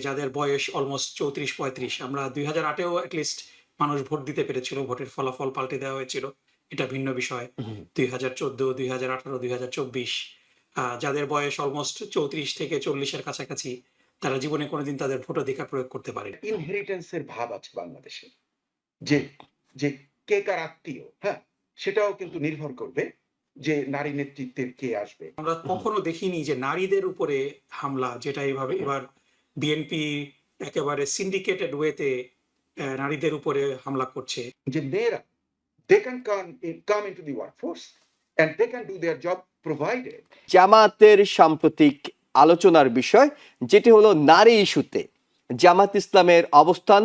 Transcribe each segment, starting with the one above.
যাদের বয়স অলমোস্ট ৩৪-৩৫ আমরা ২০০৮-এও এটলিস্ট মানুষ ভোট দিতে পেরেছিল। ভোটের ফলাফল পাল্টে দেওয়া হয়েছিল। এটা ভিন্ন বিষয়। হুম। ২০১৪, ২০১৮, ২০২৪ যাদের বয়স অলমোস্ট ৩৪ থেকে ৪০ এর কাছাকাছি, তারা জীবনে কোনোদিন তাদের ভোটাধিকার প্রয়োগ করতে পারেনি। ইনহেরিটেন্স এর ভাব আছে বাংলাদেশে। যে, যে কে কার আত্মীয়, হ্যাঁ? সেটাও কিন্তু নির্ভর করবে যে নারী নেতৃত্বের কে আসবে। আমরা কখনো দেখিনি যে নারীদের উপরে হামলা, যেটা এবার বিএনপি একেবারে সিন্ডিকেটেড ওয়েতে নারীদের উপরে হামলা করছে। যে মেয়েরা they can come into the workforce and they can do their job provided জামাতের সাম্প্রতিক আলোচনার বিষয় যেটি হলো নারী ইস্যুতে জামাত ইসলামের অবস্থান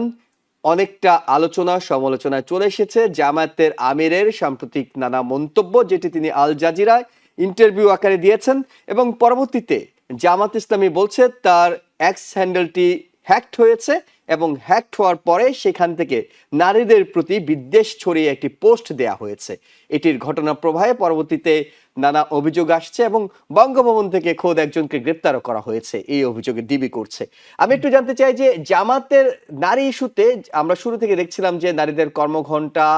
অনেকটা আলোচনা সমালোচনায় চলে এসেছে। জামায়াতের আমিরের সাম্প্রতিক নানা মন্তব্য যেটি তিনি আল জাজিরায় ইন্টারভিউ আকারে দিয়েছেন এবং পরবর্তীতে জামাত ইসলামী বলছে তার এক্স হ্যান্ডেলটি হ্যাকড হয়েছে এবং হ্যাকড হওয়ার পরে সেখান থেকে নারীদের প্রতি বিদ্বেষ ছড়িয়ে একটি পোস্ট দেয়া হয়েছে। এটির ঘটনা প্রবাহে পরবর্তীতে নানা অভিযোগ আসছে এবং বঙ্গভবন থেকে খোদ একজনকে গ্রেপ্তারও করা হয়েছে এই অভিযোগে ডিবি করছে। আমি একটু জানতে চাই যে জামাতের নারী ইস্যুতে আমরা শুরু থেকে দেখছিলাম যে নারীদের কর্মঘণ্টা,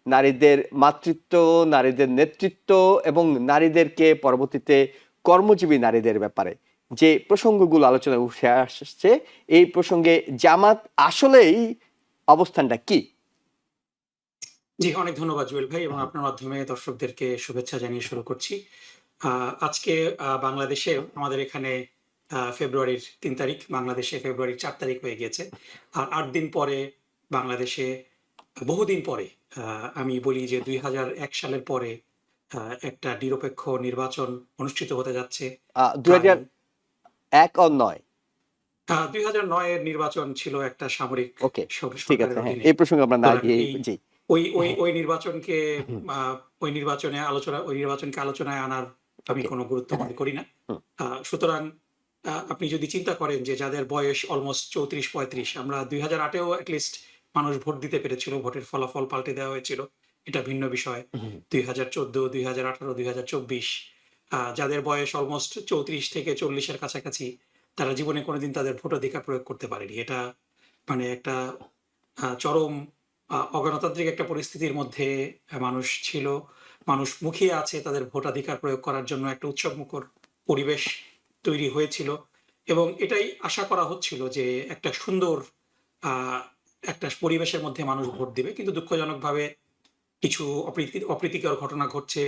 নারীদের মাতৃত্ব, নারীদের নেতৃত্ব এবং নারীদেরকে পরবর্তীতে কর্মজীবী নারীদের ব্যাপারে যে প্রসঙ্গগুলো আলোচনায় উঠে আসছে, এই প্রসঙ্গে জামাত আসলেই অবস্থানটা কি? জি, অনেক ধন্যবাদ জুয়েল ভাই, এবং আপনার মাধ্যমে দর্শকদেরকে শুভেচ্ছা জানিয়ে শুরু করছি। আজকে বাংলাদেশে আমাদের এখানে ফেব্রুয়ারির ৩ তারিখ, বাংলাদেশে ফেব্রুয়ারির ৪ তারিখ হয়ে গিয়েছে। আর ৮ দিন পরে বাংলাদেশে, বহুদিন পরে, আমি বলি যে ২০০১ সালের পরে একটা নিরপেক্ষ নির্বাচন অনুষ্ঠিত হতে যাচ্ছে। ২০০১ ও ৯? ২০০৯ এর নির্বাচন ছিল একটা সামরিক ওকে, ঠিক আছে। সরকারের হ্যাঁ, অধীনে। এই প্রসঙ্গে আমরা না গিয়ে এই জি। ওই নির্বাচনকে ওই নির্বাচনকে আলোচনায় আনার আমি ওকে। কোনো গুরুত্ব মনে করি না। হুম। সুতরাং আপনি যদি চিন্তা করেন যে যাদের বয়স অলমোস্ট ৩৪-৩৫, আমরা ২০০৮-এও এটলিস্ট মানুষ ভোট দিতে পেরেছিল। ভোটের ফলাফল পাল্টে দেওয়া হয়েছিল। এটা ভিন্ন বিষয়। ২০১৪, ২০১৮, ২০২৪ যাদের বয়স অলমোস্ট ৩৪ থেকে ৪০ এর কাছাকাছি, তারা জীবনে কোনোদিন তাদের ভোটাধিকার প্রয়োগ করতে পারেনি। এটা মানে একটা চরম অগণতান্ত্রিক একটা পরিস্থিতির মধ্যে মানুষ ছিল। মানুষ মুখিয়ে আছে তাদের ভোটাধিকার প্রয়োগ করার জন্য। একটা উৎসবমুখর পরিবেশ তৈরি হয়েছিল এবং এটাই আশা করা হচ্ছিল যে একটা সুন্দর আ একটা পরিবেশের মধ্যে মানুষ ভোট দিবে। কিন্তু দুঃখজনকভাবে কিছু অপ্রীতিকর ঘটনা ঘটছে।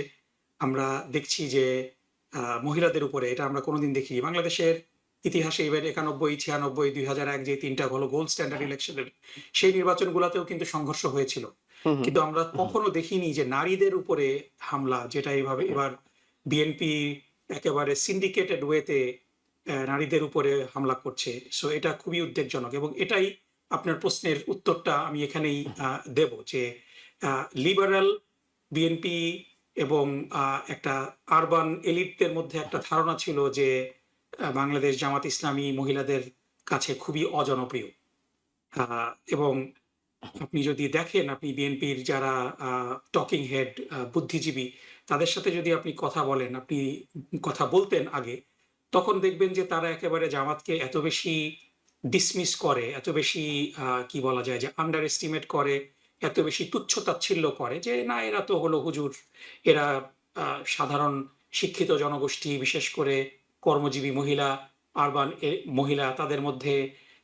আমরা দেখছি যে মহিলাদের উপরে, এটা আমরা কোনোদিন দেখিনি। বাংলাদেশের ইতিহাসে এবার ৯১, ৯৬, ২০০১ যে ৩ টা হলো গোল্ড স্ট্যান্ডার্ড ইলেকশনের, সেই নির্বাচনগুলাতেও কিন্তু সংঘর্ষ হয়েছিল। হুম, হুম। কিন্তু আমরা কখনো দেখিনি যে নারীদের উপরে হামলা, যেটা এবার বিএনপি একেবারে সিন্ডিকেটেড ওয়েতে নারীদের উপরে হামলা করছে। সো এটা খুবই উদ্বেগজনক, এবং এটাই আপনার প্রশ্নের উত্তরটা আমি এখানেই দেব যে লিবারাল বিএনপি এবং একটা আরবান এলিটদের মধ্যে একটা ধারণা ছিল যে বাংলাদেশ জামাত ইসলামী মহিলাদের কাছে খুবই অজনপ্রিয়। এবং আপনি যদি দেখেন, আপনি বিএনপির যারা টকিং হেড বুদ্ধিজীবী, তাদের সাথে যদি আপনি কথা বলেন, আপনি কথা বলতেন আগে, তখন দেখবেন যে তারা একেবারে জামাতকে এত বেশি ডিসমিস করে, এত বেশি কি বলা যায় যে আন্ডার এস্টিমেট করে, এত বেশি তুচ্ছ-তাচ্ছিল্য করে যে না, এরা তো হলো হুজুর, এরা সাধারণ শিক্ষিত জনগোষ্ঠী, বিশেষ করে কর্মজীবী মহিলা, আরবান মহিলা, তাদের মধ্যে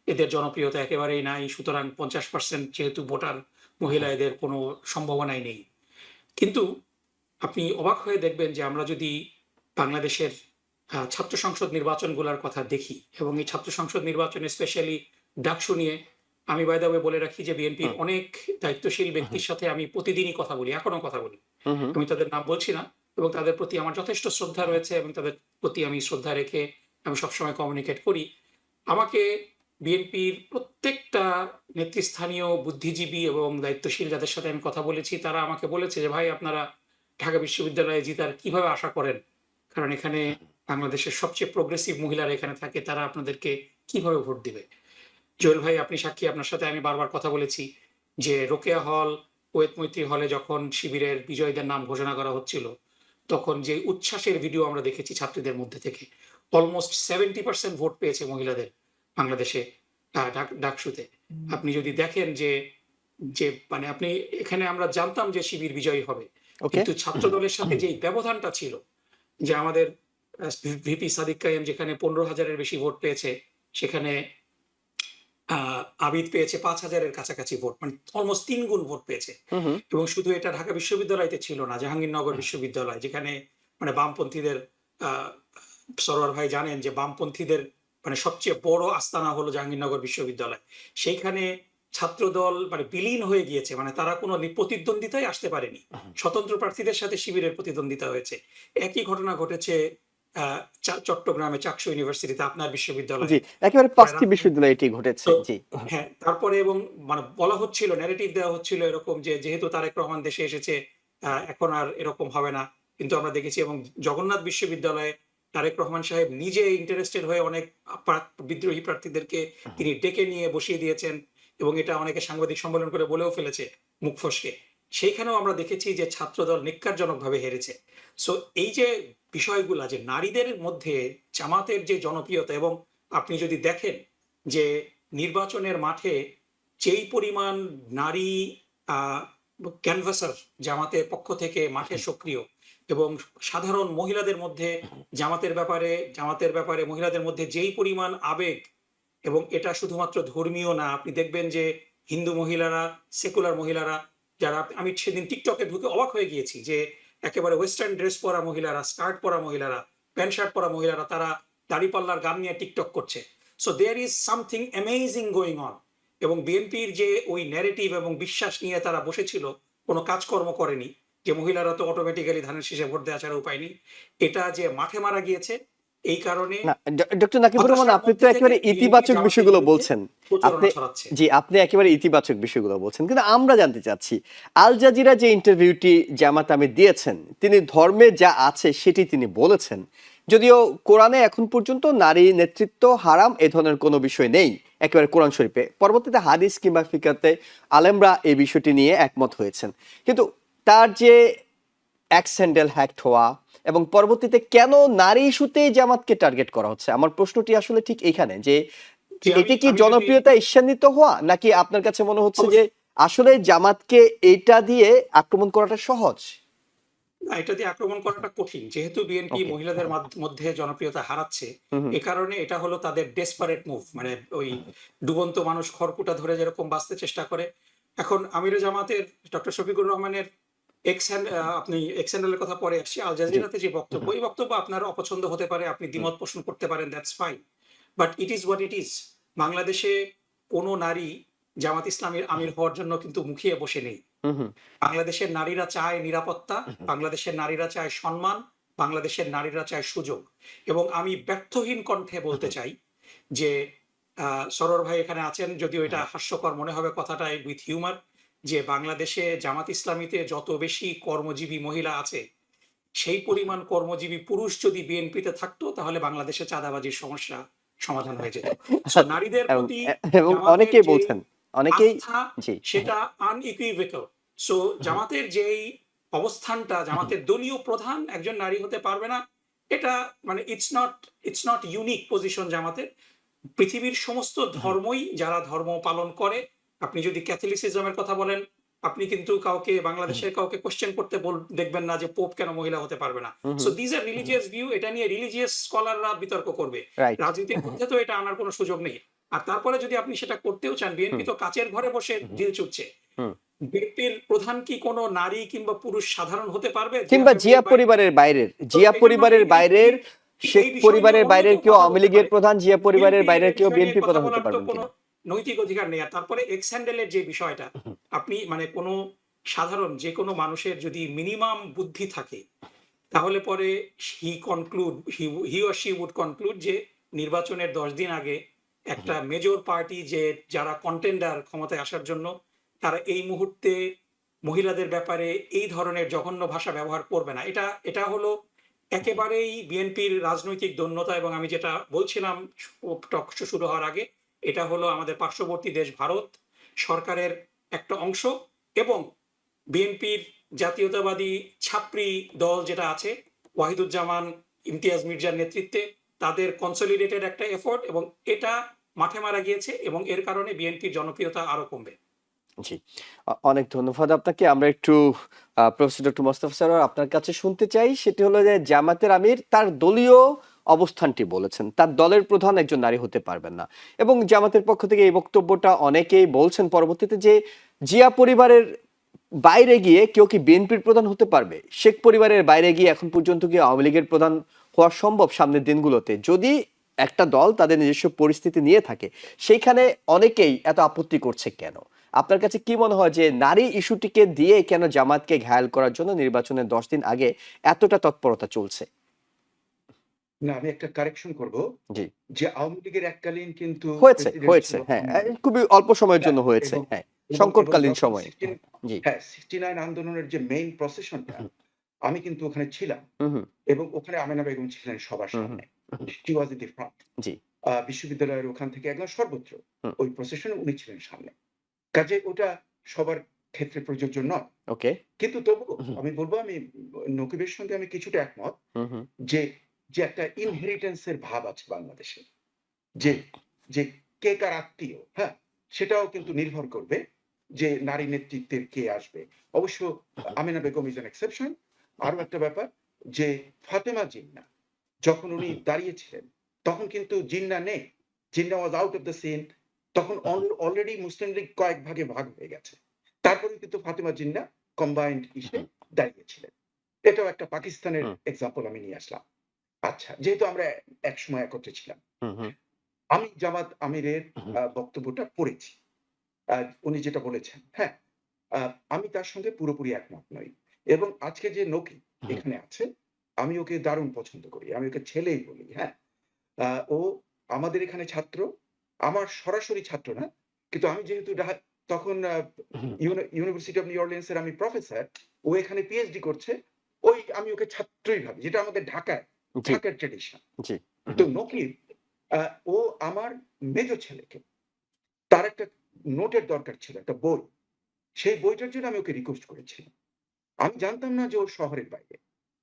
এদের জনপ্রিয়তা একেবারেই নাই। সুতরাং ৫০% যেহেতু ভোটার মহিলা, এদের কোনো সম্ভাবনাই নেই। কিন্তু আপনি অবাক হয়ে দেখবেন যে আমরা যদি বাংলাদেশের ছাত্র সংসদ নির্বাচনগুলোর কথা দেখি, এবং এই ছাত্র সংসদ নির্বাচনে স্পেশালি ডাকসু নিয়ে আমি বাই দ্য ওয়ে বলে রাখি যে বিএনপির হুম, অনেক দায়িত্বশীল ব্যক্তির সাথে আমি প্রতিদিনই কথা বলি, এখনো কথা বলি। হুম, হুম। আমি তাদের নাম বলছি না, এবং তাদের প্রতি আমার যথেষ্ট শ্রদ্ধা রয়েছে, এবং তাদের প্রতি আমি শ্রদ্ধা রেখে আমি সবসময় কমিউনিকেট করি। আমাকে বিএনপির প্রত্যেকটা নেতৃস্থানীয় বুদ্ধিজীবী এবং দায়িত্বশীল যাদের সাথে আমি কথা বলেছি, তারা আমাকে বলেছে যে ভাই, আপনারা ঢাকা বিশ্ববিদ্যালয়ে জিতার কিভাবে আশা করেন? কারণ এখানে বাংলাদেশের সবচেয়ে প্রোগ্রেসিভ মহিলারা এখানে থাকে, তারা আপনাদেরকে কিভাবে ভোট দিবে? জুয়েল ভাই, আপনি সাক্ষী, আপনার সাথে আমি বারবার কথা বলেছি যে রোকেয়া হল, কুয়েত মৈত্রী হলে যখন শিবিরের বিজয়ীদের নাম ঘোষণা করা হচ্ছিল, তখন যে উচ্ছ্বাসের ভিডিও আমরা দেখেছি ছাত্রীদের মধ্যে থেকে, অলমোস্ট 70% ভোট পেয়েছে মহিলাদের বাংলাদেশে ডাকসুতে। আপনি যদি দেখেন যে যে মানে আপনি এখানে আমরা জানতাম যে শিবির বিজয়ী হবে, ওকে। কিন্তু ছাত্র দলের সাথে যে ব্যবধানটা ছিল, যে আমাদের ভিপি সাদিক কায়েম যেখানে 15,000-এর বেশি ভোট পেয়েছে, সেখানে আবিদ পেয়েছে 5,000-এর কাছাকাছি ভোট, মানে অলমোস্ট 3 গুণ ভোট পেয়েছে। হুম, হুম। এবং শুধু এটা ঢাকা বিশ্ববিদ্যালয়তে ছিল না, জাহাঙ্গীরনগর বিশ্ববিদ্যালয় যেখানে মানে বামপন্থীদের, আহ, সরোয়ার ভাই জানেন যে বামপন্থীদের মানে সবচেয়ে বড় আস্তানা হলো জাহাঙ্গীরনগর বিশ্ববিদ্যালয়। সেইখানে ছাত্রদল মানে বিলীন হয়ে গিয়েছে, মানে তারা কোনো প্রতিদ্বন্দ্বিতায় আসতে পারেনি, স্বতন্ত্র প্রার্থীদের সাথে শিবিরের প্রতিদ্বন্দ্বিতা হয়েছে। একই ঘটনা ঘটেছে চট্টগ্রামে চাকসু ইউনিভার্সিটিতে, আপনার জি, বিশ্ববিদ্যালয়ে। একেবারে পরে 5টি বিশ্ববিদ্যালয়ে এটি ঘটেছে। তো জি। হ্যাঁ, তারপরে এবং মানে বলা হচ্ছিল, ন্যারেটিভ দেওয়া হচ্ছিল এরকম যে যেহেতু তারেক রহমান দেশে এসেছে, এখন আর এরকম হবে না। কিন্তু আমরা দেখেছি, এবং জগন্নাথ বিশ্ববিদ্যালয়ে তারেক রহমান সাহেব নিজে ইন্টারেস্টেড হয়ে অনেক বিদ্রোহী প্রার্থীদেরকে তিনি ডেকে নিয়ে বসিয়ে দিয়েছেন, এবং এটা অনেকে সাংবাদিক সম্মেলন করে বলেও ফেলেছে মুখ ফসকে। সেইখানেও আমরা দেখেছি যে ছাত্রদল নিক্কারজনকভাবে হেরেছে। সো এই যে বিষয়গুলা, যে নারীদের মধ্যে জামাতের যে জনপ্রিয়তা, এবং আপনি যদি দেখেন যে নির্বাচনের মাঠে যেই পরিমাণ নারী ক্যানভাসার জামাতের পক্ষ থেকে মাঠে সক্রিয়, এবং সাধারণ মহিলাদের মধ্যে জামাতের ব্যাপারে মহিলাদের মধ্যে যেই পরিমাণ আবেগ, এবং এটা শুধুমাত্র ধর্মীয় না, আপনি দেখবেন যে হিন্দু মহিলারা, সেকুলার মহিলারা, যারা আমি সেদিন টিকটকে ঢুকে অবাক হয়ে গিয়েছি যে একেবারে ওয়েস্টার্ন ড্রেস পরা মহিলারা, স্কার্ট পরা মহিলারা, প্যান্ট শার্ট পরা মহিলারা, তারা দাড়িপাল্লার গান নিয়ে টিকটক করছে। So there is something amazing going on. এবং বিএনপির যে ওই ন্যারেটিভ এবং বিশ্বাস নিয়ে তারা বসেছিল, কোনো কাজকর্ম করেনি, যে মহিলারা তো অটোমেটিক্যালি ধানের শীষে ভোট দেওয়া ছাড়া উপায় নেই, এটা যে মাঠে মারা গিয়েছে, এই কারণে না, ডক্টর নাকিবুর রহমান, হতাশার আপনি তো মধ্যে থেকে একেবারে বিএনপি ইতিবাচক জামাতের বিষয়গুলো বিরুদ্ধে বলছেন। আপনি প্রচারণা ছড়াচ্ছে। জি, আপনি একেবারে ইতিবাচক বিষয়গুলো বলছেন, কিন্তু আমরা জানতে চাচ্ছি আল জাজিরা যে ইন্টারভিউটি জামাত আমির দিয়েছেন, তিনি ধর্মে যা আছে সেটি তিনি বলেছেন। যদিও কোরআনে এখন পর্যন্ত নারী নেতৃত্ব হারাম এ ধরনের কোনো বিষয় নেই একেবারে কোরআন শরীফে। পরবর্তীতে হাদিস কিংবা ফিকাতে আলেমরা এই বিষয়টি নিয়ে একমত হয়েছেন, কিন্তু তার যে এক স্যান্ডেল হ্যাক্ট হওয়া এবং পরবর্তীতে কেন নারী ইস্যুতে জামাতকে টার্গেট করা হচ্ছে, আমার প্রশ্নটি আসলে ঠিক এইখানে যে যে আমি এটি কি আমি যদি জনপ্রিয়তা ঈর্ষান্বিত হওয়া, নাকি আপনার কাছে মনে হচ্ছে যে আসলে জামাতকে এইটা দিয়ে আক্রমণ করাটা সহজ? না, এটা দিয়ে আক্রমণ করাটা কঠিন, যেহেতু বিএনপি ওকে। মহিলাদের মধ্যে জনপ্রিয়তা হারাচ্ছে। হুম, হুম। এ কারণে এটা হলো তাদের ডেসপারেট মুভ, মানে ওই ডুবন্ত মানুষ খড়কুটা ধরে যেরকম বাঁচতে চেষ্টা করে। এখন আমিরে জামাতের ডক্টর শফিকুর রহমানের আপনি এক্সেন্ডেলের কথা পরে আসছি, আল জি। জাজিরাতে যে বক্তব্য, এই বক্তব্য আপনার অপছন্দ হতে পারে, আপনি হুম, দ্বিমত পোষণ করতে পারেন, that's fine, but it is what it is. বাংলাদেশে কোনো নারী জামাত ইসলামের আমির হওয়ার জন্য কিন্তু মুখিয়ে বসে নেই। হুম, হুম। বাংলাদেশের নারীরা চায় নিরাপত্তা, বাংলাদেশের নারীরা চায় সম্মান, বাংলাদেশের নারীরা চায় সুযোগ। এবং আমি ব্যর্থহীন কণ্ঠে বলতে চাই যে সরোয়ার ভাই এখানে আছেন, যদিও এটা হাস্যকর মনে হবে কথাটা উইথ হিউমার, যে বাংলাদেশে জামাত ইসলামীতে যত বেশি কর্মজীবী মহিলা আছে, সেই পরিমাণ কর্মজীবী পুরুষ যদি বিএনপিতে থাকতো, তাহলে বাংলাদেশে চাঁদাবাজির সমস্যা সমাধান হয়ে যেত। সো নারীদের এবং প্রতি এবং জামাতের অনেকেই যে বলছেন, অনেকেই। আস্থা, জি। সেটা আনইকুইভোক্যাল। সো জামাতের যেই অবস্থানটা, জামাতের দলীয় প্রধান একজন নারী হতে পারবে না, এটা মানে ইটস নট ইউনিক পজিশন জামাতের। পৃথিবীর সমস্ত ধর্মই, যারা ধর্ম পালন করে, আপনি যদি ক্যাথলিসিজমের কথা বলেন, আপনি কিন্তু বাংলাদেশের কাউকে কোশ্চেন করতে দেখবেন না যে পোপ কেন মহিলা হতে পারবে না। Hmm, so hmm. These are religious view, এটা নিয়ে রিলিজিয়াস স্কলাররা বিতর্ক করবে। রাইট। রাজনীতির মধ্যে তো এটা আনার কোনো সুযোগ নেই। আর তারপরে যদি আপনি সেটা করতেও চান, বিএনপি হুম, তো কাচের ঘরে বসে ডিল চুটছে। হুম। বিএনপির প্রধান কি কোনো নারী কিংবা পুরুষ সাধারণ হতে পারবে জিয়া কিংবা জিয়া ফ্যামিলির বাইরে? পরিবারের বাইরের, তো জিয়া এই জন্য পরিবারের বাইরের, শেখ এই বিষয় নিয়ে পরিবারের অন্য বাইরের কেউ কেউ কথা আওয়ামী বলতে লীগের পারে। প্রধান, জিয়া পরিবারের বিএনপির বাইরের এই কেউ বিষয় নিয়ে বিএনপি কথা প্রধান হতে বলার তো পারবেন কোনো কিনা? নৈতিক অধিকার নেই। আর তারপরে এক্স হ্যান্ডেলের যে বিষয়টা, আপনি মানে কোনো সাধারণ যে কোনো মানুষের যদি মিনিমাম বুদ্ধি থাকে, তাহলে পরে he or she would conclude যে নির্বাচনের 10 দিন আগে একটা মেজর পার্টি, যে যারা কন্টেন্ডার ক্ষমতায় আসার জন্য, তারা এই মুহূর্তে মহিলাদের ব্যাপারে এই ধরনের জঘন্য ভাষা ব্যবহার করবে না। এটা হলো একেবারেই বিএনপির রাজনৈতিক দন্যতা। এবং আমি যেটা বলছিলাম টক শো শুরু হওয়ার আগে, এটা হলো আমাদের পার্শ্ববর্তী দেশ ভারত সরকারের একটা অংশ, এবং বিএনপির জাতীয়তাবাদী ছাত্রী দল যেটা আছে, ওয়াহিদুজ্জামান, ইমতিয়াজ মির্জার নেতৃত্বে, তাদের কনসলিডেটেড একটা এফোর্ট। এবং এটা মাঠে মারা গিয়েছে এবং এর কারণে বিএনপির জনপ্রিয়তা আরো কমবে। জি, অনেক ধন্যবাদ আপনাকে। আমরা একটু প্রফেসর ডক্টর মোস্তফা সরোয়ার আপনার কাছে শুনতে চাই। সেটি হলো যে জামায়াতের আমির তার দলীয় অবস্থানটি বলেছেন। তার দলের প্রধান একজন নারী হতে পারবেন না। এবং জামাতের পক্ষ থেকে এই বক্তব্যটা অনেকেই বলছেন পরবর্তীতে যে জিয়া পরিবারের বাইরে গিয়ে কেউ কি বিএনপির প্রধান হতে পারবে? শেখ পরিবারের বাইরে গিয়ে এখন পর্যন্ত কি আওয়ামী লীগের প্রধান হওয়া সম্ভব সামনের দিনগুলোতে? যদি একটা দল তাদের নিজস্ব পরিস্থিতি নিয়ে থাকে, সেইখানে অনেকেই এত আপত্তি করছে কেন? আপনার কাছে কি মনে হয় যে নারী ইস্যুটিকে দিয়ে কেন জামাতকে ঘায়াল করার জন্য নির্বাচনের 10 দিন আগে এতটা তৎপরতা চলছে? না, আমি একটা কারেকশন করব জি, যে আওয়ামী লীগের এককালীন কিন্তু হয়েছে, প্রেসিডেন্ট হয়েছে। ছিল হ্যাঁ, আওয়ামী লীগ। খুবই অল্প সময়ের হ্যাঁ, জন্য হয়েছে। এবং হ্যাঁ, এবং এবং সংকটকালীন যখন সময়ে। 16 জি। হ্যাঁ, 69 আন্দোলনের যে মেইন প্রসেশনটা হুম, আমি কিন্তু ওখানে ছিলাম হুম, হুম, এবং ওখানে আমেনা বেগম ছিলেন সবার হুম, সামনে। Hmm, she was in the front. জি, বিশ্ববিদ্যালয়ের ওখান থেকে একদম সর্বত্র হুম, ওই প্রসেশনে উনি ছিলেন সামনে। কাজেই ওটা সবার ক্ষেত্রে প্রযোজ্য নয়। ওকে। কিন্তু তবুও হুম, আমি বলব আমি নকিবের সঙ্গে আমি কিছুটা একমত হুম, হুম, যে, যে একটা ইনহেরিটেন্স এর ভাব আছে বাংলাদেশে। যে, যে কে কার আত্মীয়, হ্যাঁ? সেটাও কিন্তু নির্ভর করবে যে নারী নেতৃত্বের কে আসবে। অবশ্য Amena Begum is an exception. আরো একটা ব্যাপার যে ফাতেমা জিন্নাহ যখন উনি দাঁড়িয়েছিলেন, তখন কিন্তু জিন্নাহ নেই। Jinnah was out of the scene. তখন অলরেডি মুসলিম লীগ কয়েক ভাগে ভাগ হয়ে গেছে। তারপরেও কিন্তু ফাতেমা জিন্নাহ কম্বাইন্ড ইসে হুম, দাঁড়িয়েছিলেন। এটাও একটা পাকিস্তানের হুম, এক্সাম্পল আমি নিয়ে আসলাম। আচ্ছা, যেহেতু আমরা একসময় একত্রে ছিলাম। হুম, হুম, আমি জামাত আমিরের হুম, বক্তব্যটা পড়েছি। আ উনি যেটা বলেছেন, হ্যাঁ? আ আমি তার সঙ্গে পুরোপুরি একমত নই। এবং আজকে যে নকি হুম, এখানে আছে, আমি ওকে দারুণ পছন্দ করি। আমি ওকে ছেলেই বলি, হ্যাঁ? ও আমাদের এখানে ছাত্র। আমার সরাসরি ছাত্র না। কিন্তু আমি যেহেতু তখন হুম, ইউনিভার্সিটি অফ নিউ অরলিন্স এর আমি প্রফেসর। ও এখানে পিএইচডি করছে। আমি ওকে ছাত্রই ভাবি। যেটা আমাদের জি, ঢাকার ট্র্যাডিশন। জি, তো হুম, নকিব আ ও আমার মেজো ছেলেকে তার একটা নোটের দরকার ছিল, একটা বই। সেই বইটার জন্য আমি ওকে রিকোয়েস্ট করেছিলাম। আমি জানতাম না যে ও শহরের বাইরে।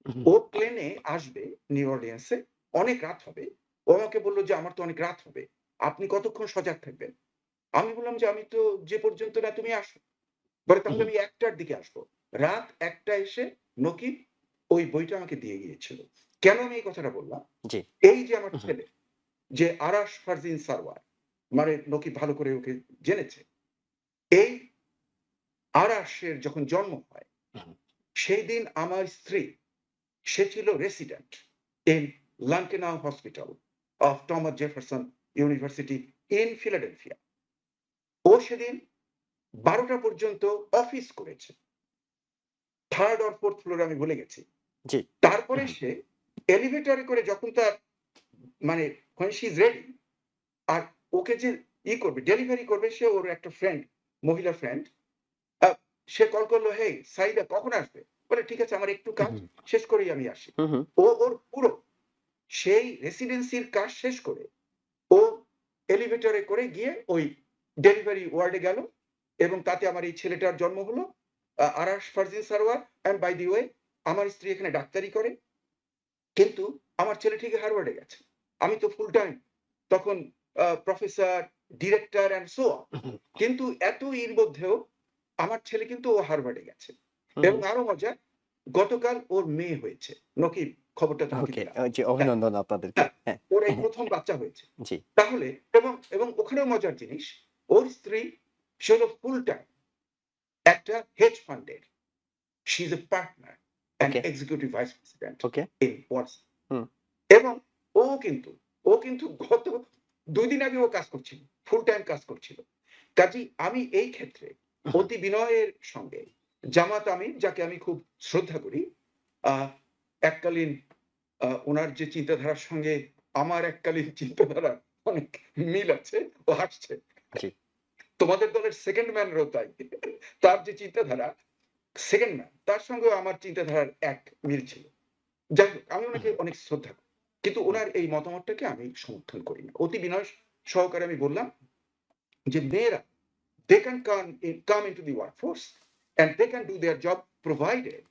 হুম, ও প্লেনে আসবে নিউ অরলিয়ান্সে। অনেক রাত হবে। ও আমাকে বলল যে, "আমার তো অনেক রাত হবে। আপনি কতক্ষণ সজাগ থাকবেন?" আমি বললাম যে, "আমি তো যে পর্যন্ত না তুমি আসো।" বলে, "তাহলে হুম, আমি ১ টার দিকে আসবো।" রাত ১ টায় এসে নকিব ওই বইটা আমাকে দিয়ে গিয়েছিল। কেন আমি এই কথাটা বললাম? জি, এই যে আমার হুম, ছেলে যে আরাশ ফারজিন সারওয়ার, মানে নকিব ভালো করে ওকে জেনেছে। এই আরাশের যখন জন্ম হয়, হুম, সেইদিন আমার স্ত্রী সে ছিল resident in Lankenau hospital of Thomas Jefferson university in Philadelphia. ও সেদিন ১২টা পর্যন্ত অফিস করেছে। 3rd or 4th ফ্লোরে আমি ভুলে গেছি। জি, তারপরে হুম, সে এলিভেটরে করে যখন তার মানে when she is ready আর ওকে যে করবে, ডেলিভারি করবে সে ওর একটা ফ্রেন্ড, মহিলা ফ্রেন্ড আ সে কল করলো, "হেই সাইদা কখন আসবে?" বলে, "ঠিক আছে আমার একটু কাজ হুম, শেষ করেই আমি আসি।" হুম, হুম, ও ওর পুরো সেই রেসিডেন্সির কাজ শেষ করে ও এলিভেটরে করে গিয়ে ওই ডেলিভারি ওয়ার্ডে গেল এবং তাতে আমার এই ছেলেটার জন্ম হলো। Arash Farzin Sarwar and by the way আমার স্ত্রী এখানে ডাক্তারি করে। কিন্তু আমার ছেলে ঠিক হার্ভার্ডে গেছে। আমি তো ফুল টাইম তখন professor, director and so on. Hmm, কিন্তু এত এর মধ্যেও আমার ছেলে কিন্তু ও হার্ভার্ডে গেছে। হুম, এবং আরো মজা, গতকাল ওর মেয়ে হয়েছে। নকিব খবরটা তোমাকে ওকে, দিলাম। জি, হ্যাঁ, অভিনন্দন আপনাদেরকে। হ্যাঁ, হ্যাঁ, ওর এই হ্যাঁ, ১ম বাচ্চা হয়েছে। জি, তাহলে এবং ওখানেও মজার জিনিস, ওর স্ত্রী সে হলো ফুল টাইম একটা হেজ ফান্ডের। She is a partner and okay, executive vice president okay, in Watson. Hmm, এবং ও কিন্তু গত ২ দিন আগে ও কাজ করছিল। ফুল টাইম কাজ করছিল। কাজেই আমি এই ক্ষেত্রে হুম, অতি বিনয়ের সঙ্গে জামাত আমির যাকে আমি খুব শ্রদ্ধা করি, আ এককালীন উনার যে চিন্তাধারার সঙ্গে আমার এককালীন চিন্তাধারার অনেক মিল আছে। ও হাসছে। জি, তোমাদের দলের 2nd ম্যানেরও তাই। তার যে চিন্তাধারা 2nd ম্যান তার সঙ্গেও আমার চিন্তাধারার এক মিল ছিল। যাই হোক, আমি উনাকে হুম, অনেক শ্রদ্ধা করি। কিন্তু হুম, উনার এই মতামতটাকে আমি সমর্থন করি না। অতি বিনয় সহকারে আমি বললাম যে, "মেয়েরা they can come into the workforce and they can do their job provided